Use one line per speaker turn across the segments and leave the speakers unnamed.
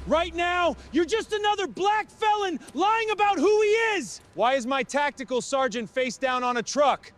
Right now, you're just another black felon lying about who he is! Why is my tactical sergeant face down on a truck?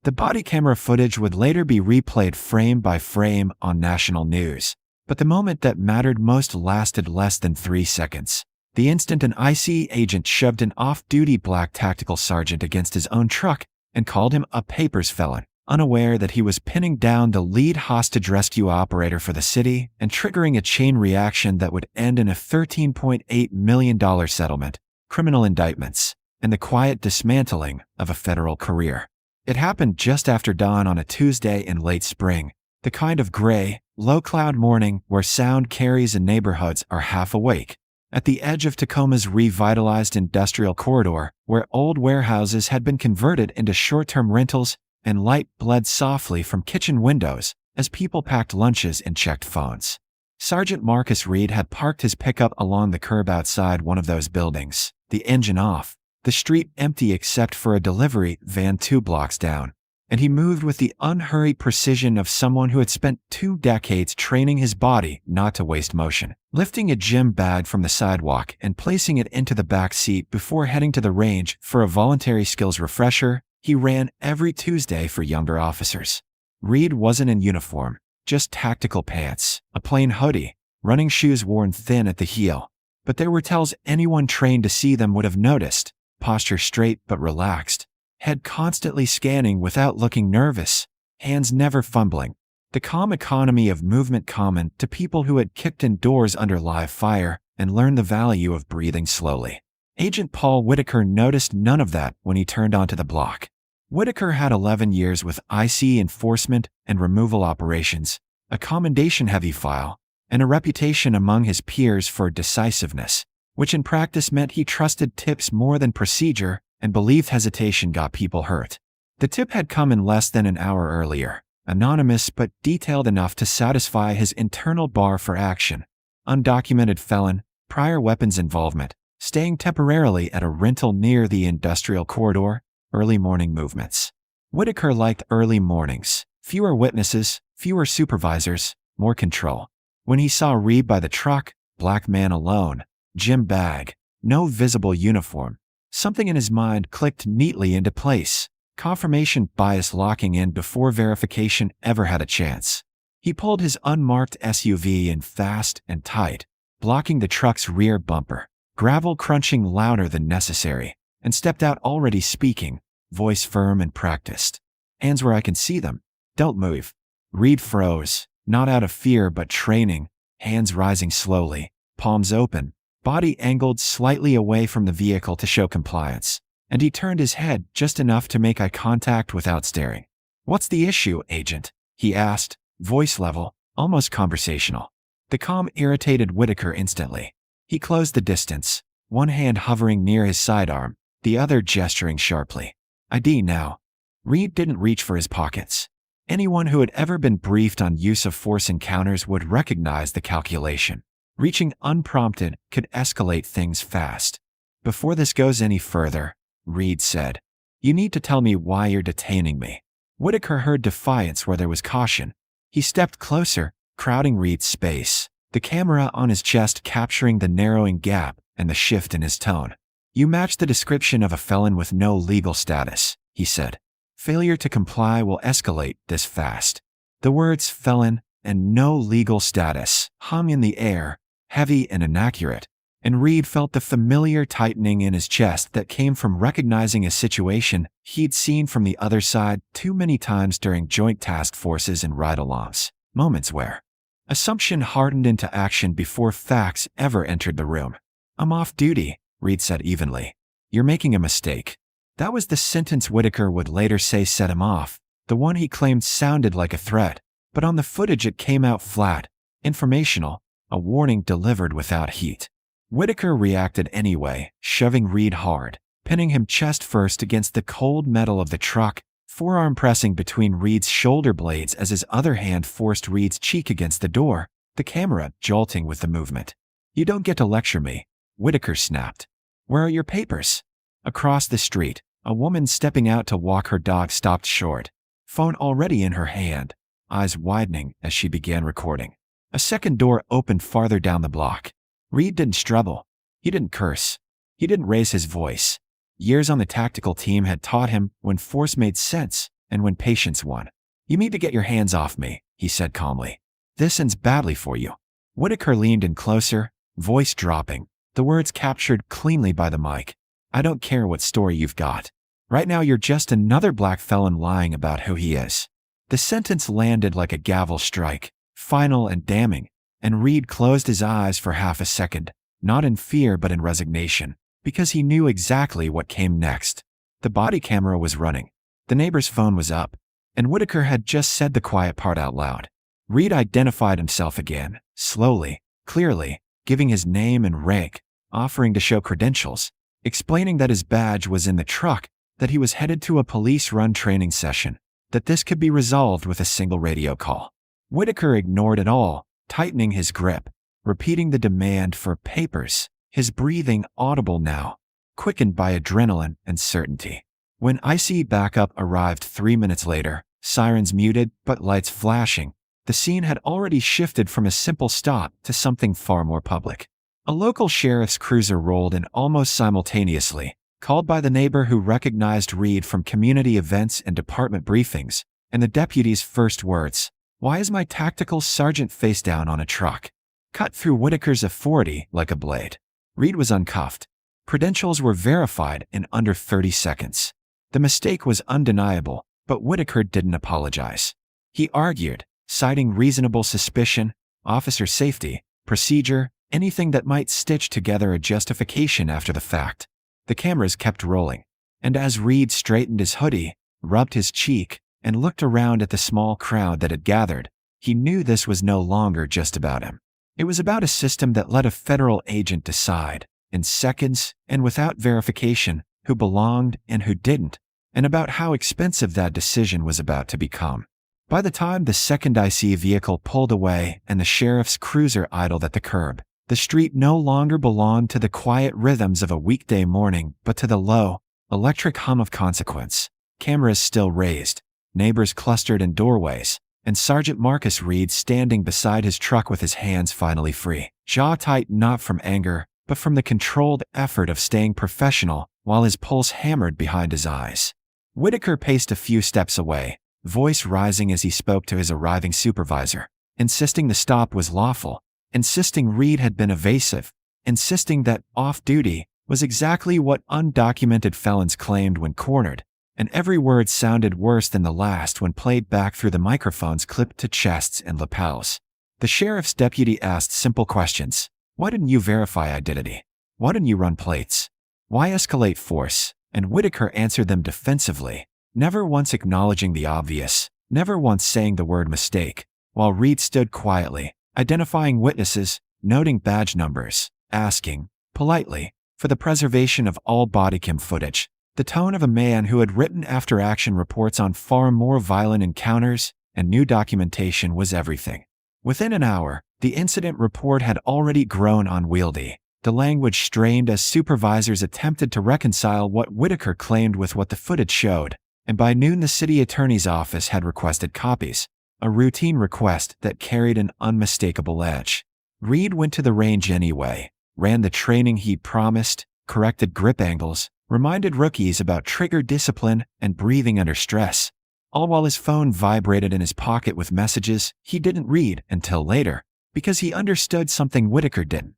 The body camera footage would later be replayed frame by frame on national news. But the moment that mattered most lasted less than 3 seconds. The instant an IC agent shoved an off-duty black tactical sergeant against his own truck and called him a papers felon, unaware that he was pinning down the lead hostage rescue operator for the city and triggering a chain reaction that would end in a $13.8 million settlement, criminal indictments, and the quiet dismantling of a federal career. It happened just after dawn on a Tuesday in late spring, the kind of gray, low-cloud morning where sound carries and neighborhoods are half awake. At the edge of Tacoma's revitalized industrial corridor, where old warehouses had been converted into short-term rentals, and light bled softly from kitchen windows as people packed lunches and checked phones. Sergeant Marcus Reed had parked his pickup along the curb outside one of those buildings, the engine off, the street empty except for a delivery van 2 blocks down, and he moved with the unhurried precision of someone who had spent 2 decades training his body not to waste motion. Lifting a gym bag from the sidewalk and placing it into the back seat before heading to the range for a voluntary skills refresher, he ran every Tuesday for younger officers. Reed wasn't in uniform, just tactical pants, a plain hoodie, running shoes worn thin at the heel. But there were tells anyone trained to see them would have noticed: posture straight but relaxed, head constantly scanning without looking nervous, hands never fumbling. The calm economy of movement common to people who had kicked in doors under live fire and learned the value of breathing slowly. Agent Paul Whitaker noticed none of that when he turned onto the block. Whitaker had 11 years with IC enforcement and removal operations, a commendation-heavy file, and a reputation among his peers for decisiveness, which in practice meant he trusted tips more than procedure and believed hesitation got people hurt. The tip had come in less than an hour earlier, anonymous but detailed enough to satisfy his internal bar for action: undocumented felon, prior weapons involvement, staying temporarily at a rental near the industrial corridor, early morning movements. Whitaker liked early mornings: fewer witnesses, fewer supervisors, more control. When he saw Reed by the truck, black man alone, gym bag, no visible uniform, something in his mind clicked neatly into place, confirmation bias locking in before verification ever had a chance. He pulled his unmarked SUV in fast and tight, blocking the truck's rear bumper, gravel crunching louder than necessary, and stepped out already speaking, voice firm and practiced. "Hands where I can see them. Don't move." Reed froze, not out of fear but training, hands rising slowly, palms open, body angled slightly away from the vehicle to show compliance, and he turned his head just enough to make eye contact without staring. "What's the issue, Agent?" he asked, voice level, almost conversational. The calm irritated Whitaker instantly. He closed the distance, one hand hovering near his sidearm, the other gesturing sharply. "ID now." Reed didn't reach for his pockets. Anyone who had ever been briefed on use of force encounters would recognize the calculation. Reaching unprompted could escalate things fast. "Before this goes any further," Reed said, "you need to tell me why you're detaining me." Whitaker heard defiance where there was caution. He stepped closer, crowding Reed's space, the camera on his chest capturing the narrowing gap and the shift in his tone. "You match the description of a felon with no legal status," he said. "Failure to comply will escalate this fast." The words felon and no legal status hung in the air, heavy and inaccurate, and Reed felt the familiar tightening in his chest that came from recognizing a situation he'd seen from the other side too many times during joint task forces and ride-alongs, moments where assumption hardened into action before facts ever entered the room. "I'm off duty," Reed said evenly. "You're making a mistake." That was the sentence Whitaker would later say set him off, the one he claimed sounded like a threat, but on the footage it came out flat, informational, a warning delivered without heat. Whitaker reacted anyway, shoving Reed hard, pinning him chest first against the cold metal of the truck, forearm pressing between Reed's shoulder blades as his other hand forced Reed's cheek against the door, the camera jolting with the movement. "You don't get to lecture me," Whitaker snapped. "Where are your papers?" Across the street, a woman stepping out to walk her dog stopped short, phone already in her hand, eyes widening as she began recording. A second door opened farther down the block. Reed didn't struggle. He didn't curse. He didn't raise his voice. Years on the tactical team had taught him when force made sense and when patience won. "You need to get your hands off me," he said calmly. "This ends badly for you." Whitaker leaned in closer, voice dropping, the words captured cleanly by the mic. "I don't care what story you've got. Right now you're just another black felon lying about who he is." The sentence landed like a gavel strike, final and damning, and Reed closed his eyes for half a second, not in fear but in resignation, because he knew exactly what came next. The body camera was running. The neighbor's phone was up, and Whitaker had just said the quiet part out loud. Reed identified himself again, slowly, clearly, giving his name and rank, offering to show credentials, explaining that his badge was in the truck, that he was headed to a police-run training session, that this could be resolved with a single radio call. Whitaker ignored it all, tightening his grip, repeating the demand for papers, his breathing audible now, quickened by adrenaline and certainty. When IC backup arrived 3 minutes later, sirens muted but lights flashing, the scene had already shifted from a simple stop to something far more public. A local sheriff's cruiser rolled in almost simultaneously, called by the neighbor who recognized Reed from community events and department briefings, and the deputy's first words, "Why is my tactical sergeant face down on a truck?" cut through Whitaker's authority like a blade. Reed was uncuffed. Credentials were verified in under 30 seconds. The mistake was undeniable, but Whitaker didn't apologize. He argued, citing reasonable suspicion, officer safety, procedure, anything that might stitch together a justification after the fact. The cameras kept rolling, and as Reed straightened his hoodie, rubbed his cheek, and looked around at the small crowd that had gathered, he knew this was no longer just about him. It was about a system that let a federal agent decide, in seconds and without verification, who belonged and who didn't, and about how expensive that decision was about to become. By the time the second IC vehicle pulled away and the sheriff's cruiser idled at the curb, the street no longer belonged to the quiet rhythms of a weekday morning but to the low, electric hum of consequence. Cameras still raised, neighbors clustered in doorways, and Sergeant Marcus Reed standing beside his truck with his hands finally free, jaw tight not from anger, but from the controlled effort of staying professional while his pulse hammered behind his eyes. Whitaker paced a few steps away, voice rising as he spoke to his arriving supervisor, insisting the stop was lawful, insisting Reed had been evasive, insisting that off-duty was exactly what undocumented felons claimed when cornered, and every word sounded worse than the last when played back through the microphones clipped to chests and lapels. The sheriff's deputy asked simple questions. Why didn't you verify identity? Why didn't you run plates? Why escalate force? And Whitaker answered them defensively, never once acknowledging the obvious, never once saying the word mistake, while Reed stood quietly, identifying witnesses, noting badge numbers, asking, politely, for the preservation of all body cam footage, the tone of a man who had written after-action reports on far more violent encounters, and new documentation was everything. Within an hour, the incident report had already grown unwieldy. The language strained as supervisors attempted to reconcile what Whitaker claimed with what the footage showed, and by noon the city attorney's office had requested copies, a routine request that carried an unmistakable edge. Reed went to the range anyway, ran the training he'd promised, corrected grip angles, reminded rookies about trigger discipline and breathing under stress, all while his phone vibrated in his pocket with messages he didn't read until later, because he understood something Whitaker didn't.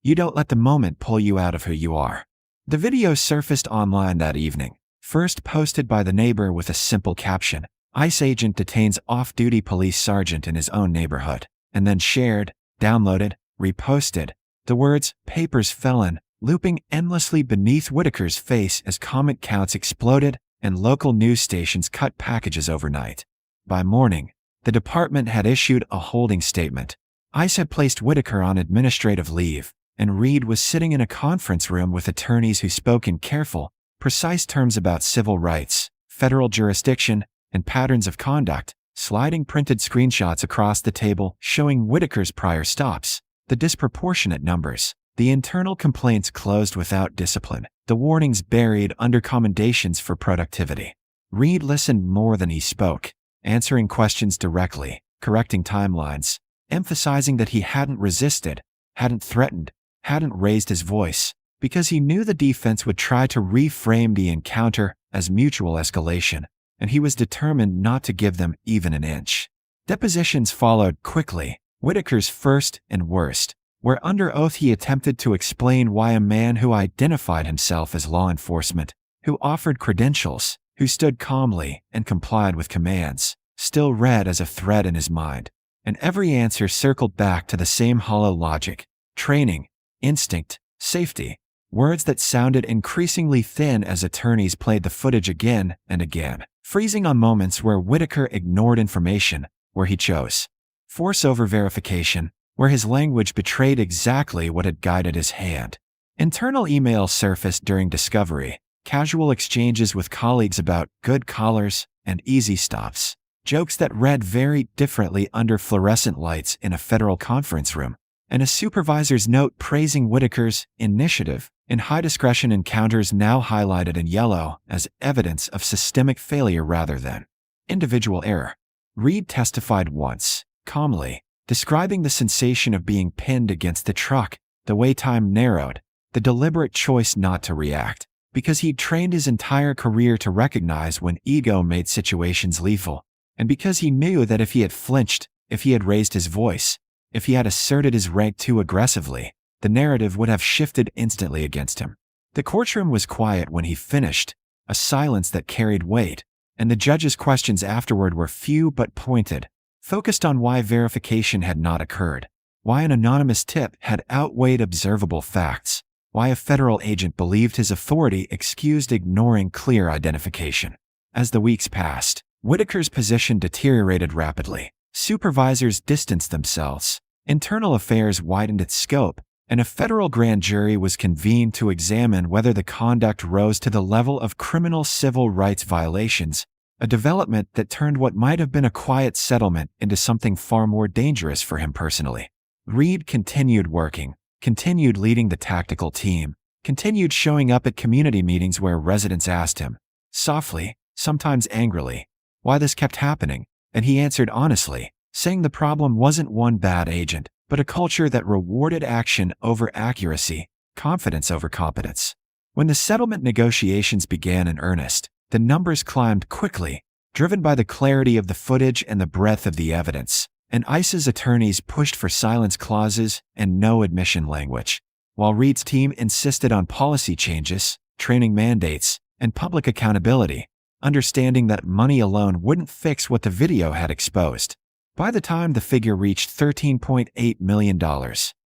You don't let the moment pull you out of who you are. The video surfaced online that evening, first posted by the neighbor with a simple caption, "ICE agent detains off-duty police sergeant in his own neighborhood," and then shared, downloaded, reposted, the words, "Papers Felon," looping endlessly beneath Whitaker's face as comment counts exploded and local news stations cut packages overnight. By morning, the department had issued a holding statement. ICE had placed Whitaker on administrative leave, and Reed was sitting in a conference room with attorneys who spoke in careful, precise terms about civil rights, federal jurisdiction, and patterns of conduct, sliding printed screenshots across the table showing Whitaker's prior stops, the disproportionate numbers, the internal complaints closed without discipline, the warnings buried under commendations for productivity. Reed listened more than he spoke, answering questions directly, correcting timelines, emphasizing that he hadn't resisted, hadn't threatened, hadn't raised his voice, because he knew the defense would try to reframe the encounter as mutual escalation, and he was determined not to give them even an inch. Depositions followed quickly, Whitaker's first and worst, where under oath he attempted to explain why a man who identified himself as law enforcement, who offered credentials, who stood calmly and complied with commands, still read as a threat in his mind. And every answer circled back to the same hollow logic: training, instinct, safety, words that sounded increasingly thin as attorneys played the footage again and again, freezing on moments where Whitaker ignored information, where he chose force over verification, where his language betrayed exactly what had guided his hand. Internal emails surfaced during discovery, casual exchanges with colleagues about good collars and easy stops, jokes that read very differently under fluorescent lights in a federal conference room, and a supervisor's note praising Whitaker's initiative in high-discretion encounters now highlighted in yellow as evidence of systemic failure rather than individual error. Reed testified once, calmly, describing the sensation of being pinned against the truck, the way time narrowed, the deliberate choice not to react, because he'd trained his entire career to recognize when ego made situations lethal, and because he knew that if he had flinched, if he had raised his voice, if he had asserted his rank too aggressively, the narrative would have shifted instantly against him. The courtroom was quiet when he finished, a silence that carried weight, and the judge's questions afterward were few but pointed, focused on why verification had not occurred, why an anonymous tip had outweighed observable facts, why a federal agent believed his authority excused ignoring clear identification. As the weeks passed, Whitaker's position deteriorated rapidly. Supervisors distanced themselves, internal affairs widened its scope, and a federal grand jury was convened to examine whether the conduct rose to the level of criminal civil rights violations, a development that turned what might have been a quiet settlement into something far more dangerous for him personally. Reed continued working, continued leading the tactical team, continued showing up at community meetings where residents asked him, softly, sometimes angrily, why this kept happening, and he answered honestly, saying the problem wasn't one bad agent, but a culture that rewarded action over accuracy, confidence over competence. When the settlement negotiations began in earnest, the numbers climbed quickly, driven by the clarity of the footage and the breadth of the evidence, and ICE's attorneys pushed for silence clauses and no admission language, while Reed's team insisted on policy changes, training mandates, and public accountability, understanding that money alone wouldn't fix what the video had exposed. By the time the figure reached $13.8 million,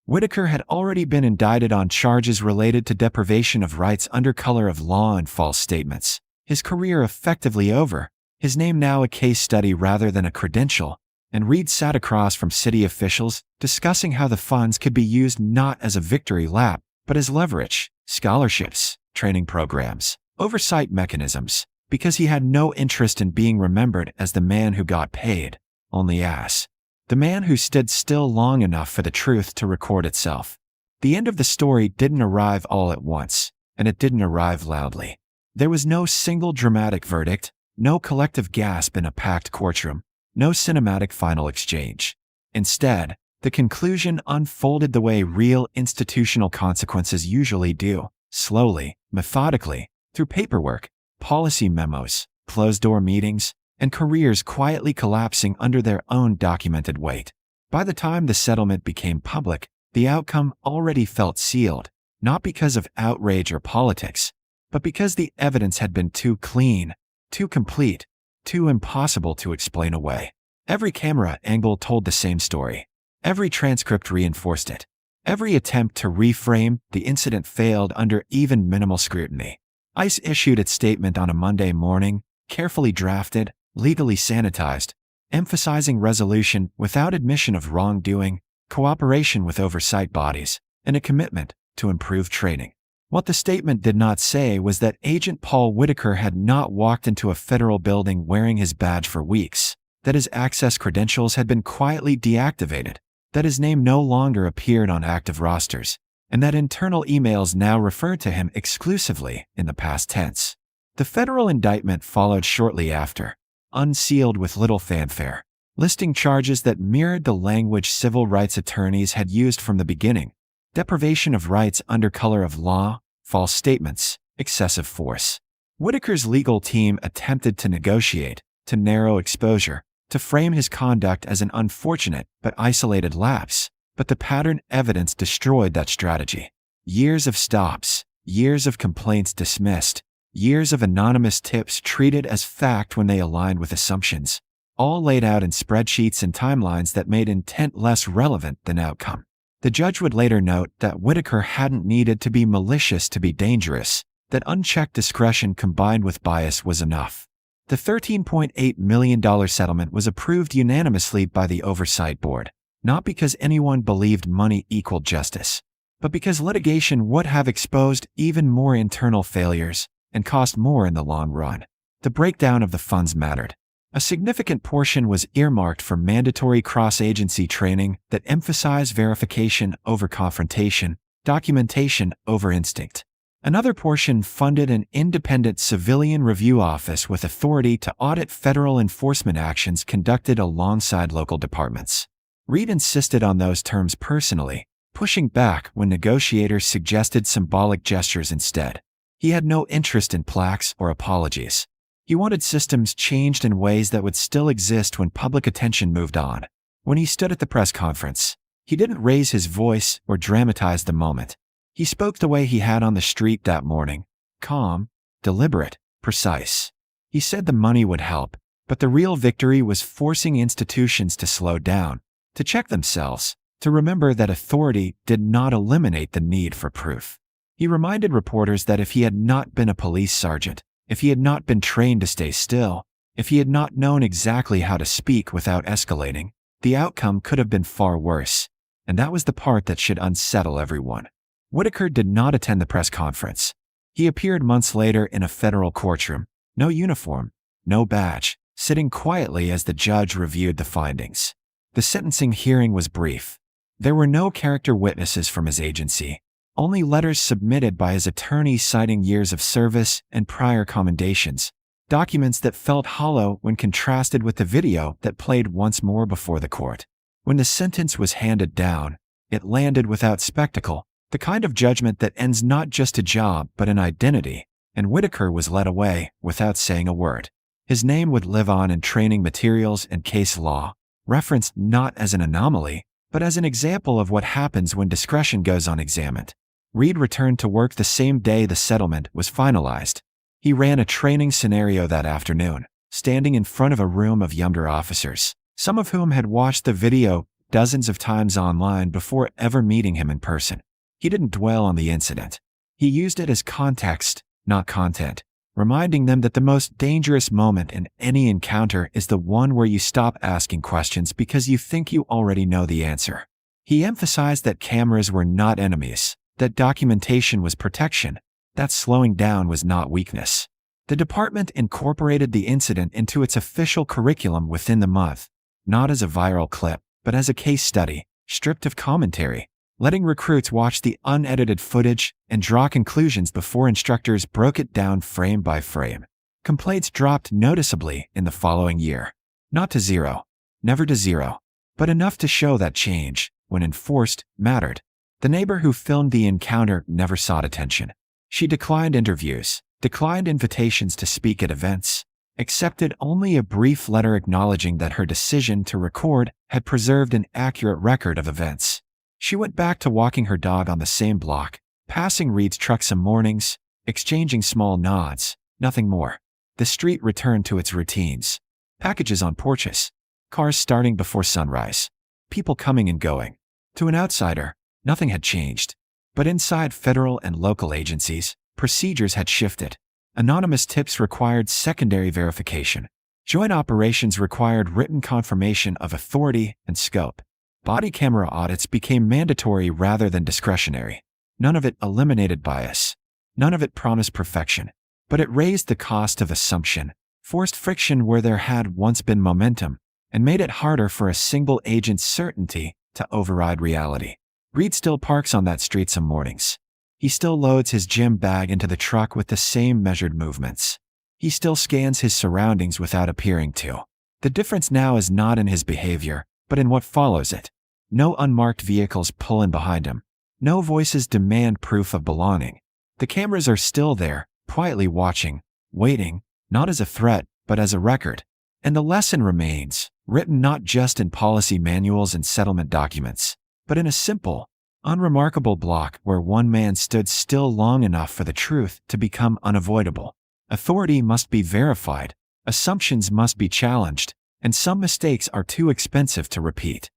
Whitaker had already been indicted on charges related to deprivation of rights under color of law and false statements. His career effectively over, his name now a case study rather than a credential, and Reed sat across from city officials discussing how the funds could be used not as a victory lap, but as leverage, scholarships, training programs, oversight mechanisms, because he had no interest in being remembered as the man who got paid, only as the man who stood still long enough for the truth to record itself. The end of the story didn't arrive all at once, and it didn't arrive loudly. There was no single dramatic verdict, no collective gasp in a packed courtroom, no cinematic final exchange. Instead, the conclusion unfolded the way real institutional consequences usually do, slowly, methodically, through paperwork, policy memos, closed-door meetings, and careers quietly collapsing under their own documented weight. By the time the settlement became public, the outcome already felt sealed, not because of outrage or politics, but because the evidence had been too clean, too complete, too impossible to explain away. Every camera angle told the same story. Every transcript reinforced it. Every attempt to reframe the incident failed under even minimal scrutiny. ICE issued its statement on a Monday morning, carefully drafted, legally sanitized, emphasizing resolution without admission of wrongdoing, cooperation with oversight bodies, and a commitment to improve training. What the statement did not say was that Agent Paul Whitaker had not walked into a federal building wearing his badge for weeks, that his access credentials had been quietly deactivated, that his name no longer appeared on active rosters, and that internal emails now referred to him exclusively in the past tense. The federal indictment followed shortly after, unsealed with little fanfare. listing charges that mirrored the language civil rights attorneys had used from the beginning: deprivation of rights under color of law, false statements, excessive force. Whitaker's legal team attempted to negotiate, to narrow exposure, to frame his conduct as an unfortunate but isolated lapse, but the pattern evidence destroyed that strategy. Years of stops, years of complaints dismissed, years of anonymous tips treated as fact when they aligned with assumptions, all laid out in spreadsheets and timelines that made intent less relevant than outcome. The judge would later note that Whitaker hadn't needed to be malicious to be dangerous, that unchecked discretion combined with bias was enough. The $13.8 million settlement was approved unanimously by the Oversight Board, not because anyone believed money equaled justice, but because litigation would have exposed even more internal failures and cost more in the long run. The breakdown of the funds mattered. A significant portion was earmarked for mandatory cross-agency training that emphasized verification over confrontation, documentation over instinct. Another portion funded an independent civilian review office with authority to audit federal enforcement actions conducted alongside local departments. Reed insisted on those terms personally, pushing back when negotiators suggested symbolic gestures instead. He had no interest in plaques or apologies. He wanted systems changed in ways that would still exist when public attention moved on. When he stood at the press conference, he didn't raise his voice or dramatize the moment. He spoke the way he had on the street that morning: calm, deliberate, precise. He said the money would help, but the real victory was forcing institutions to slow down, to check themselves, to remember that authority did not eliminate the need for proof. He reminded reporters that if he had not been a police sergeant, if he had not been trained to stay still, if he had not known exactly how to speak without escalating, the outcome could have been far worse. And that was the part that should unsettle everyone. Whitaker did not attend the press conference. He appeared months later in a federal courtroom, no uniform, no badge, sitting quietly as the judge reviewed the findings. The sentencing hearing was brief. There were no character witnesses from his agency, only letters submitted by his attorney citing years of service and prior commendations, documents that felt hollow when contrasted with the video that played once more before the court. When the sentence was handed down, it landed without spectacle, the kind of judgment that ends not just a job but an identity, and Whitaker was led away without saying a word. His name would live on in training materials and case law, referenced not as an anomaly, but as an example of what happens when discretion goes unexamined. Reed returned to work the same day the settlement was finalized. He ran a training scenario that afternoon, standing in front of a room of younger officers, some of whom had watched the video dozens of times online before ever meeting him in person. He didn't dwell on the incident. He used it as context, not content, reminding them that the most dangerous moment in any encounter is the one where you stop asking questions because you think you already know the answer. He emphasized that cameras were not enemies, that documentation was protection, that slowing down was not weakness. The department incorporated the incident into its official curriculum within the month, not as a viral clip, but as a case study, stripped of commentary, letting recruits watch the unedited footage and draw conclusions before instructors broke it down frame by frame. Complaints dropped noticeably in the following year. Not to zero, never to zero, but enough to show that change, when enforced, mattered. The neighbor who filmed the encounter never sought attention. She declined interviews, declined invitations to speak at events, accepted only a brief letter acknowledging that her decision to record had preserved an accurate record of events. She went back to walking her dog on the same block, passing Reed's truck some mornings, exchanging small nods, nothing more. The street returned to its routines. Packages on porches, cars starting before sunrise, people coming and going. To an outsider, nothing had changed. But inside federal and local agencies, procedures had shifted. Anonymous tips required secondary verification. Joint operations required written confirmation of authority and scope. Body camera audits became mandatory rather than discretionary. None of it eliminated bias. None of it promised perfection. But it raised the cost of assumption, forced friction where there had once been momentum, and made it harder for a single agent's certainty to override reality. Reed still parks on that street some mornings. He still loads his gym bag into the truck with the same measured movements. He still scans his surroundings without appearing to. The difference now is not in his behavior, but in what follows it. No unmarked vehicles pull in behind him. No voices demand proof of belonging. The cameras are still there, quietly watching, waiting, not as a threat, but as a record. And the lesson remains, written not just in policy manuals and settlement documents, but in a simple, unremarkable block where one man stood still long enough for the truth to become unavoidable. Authority must be verified, assumptions must be challenged, and some mistakes are too expensive to repeat.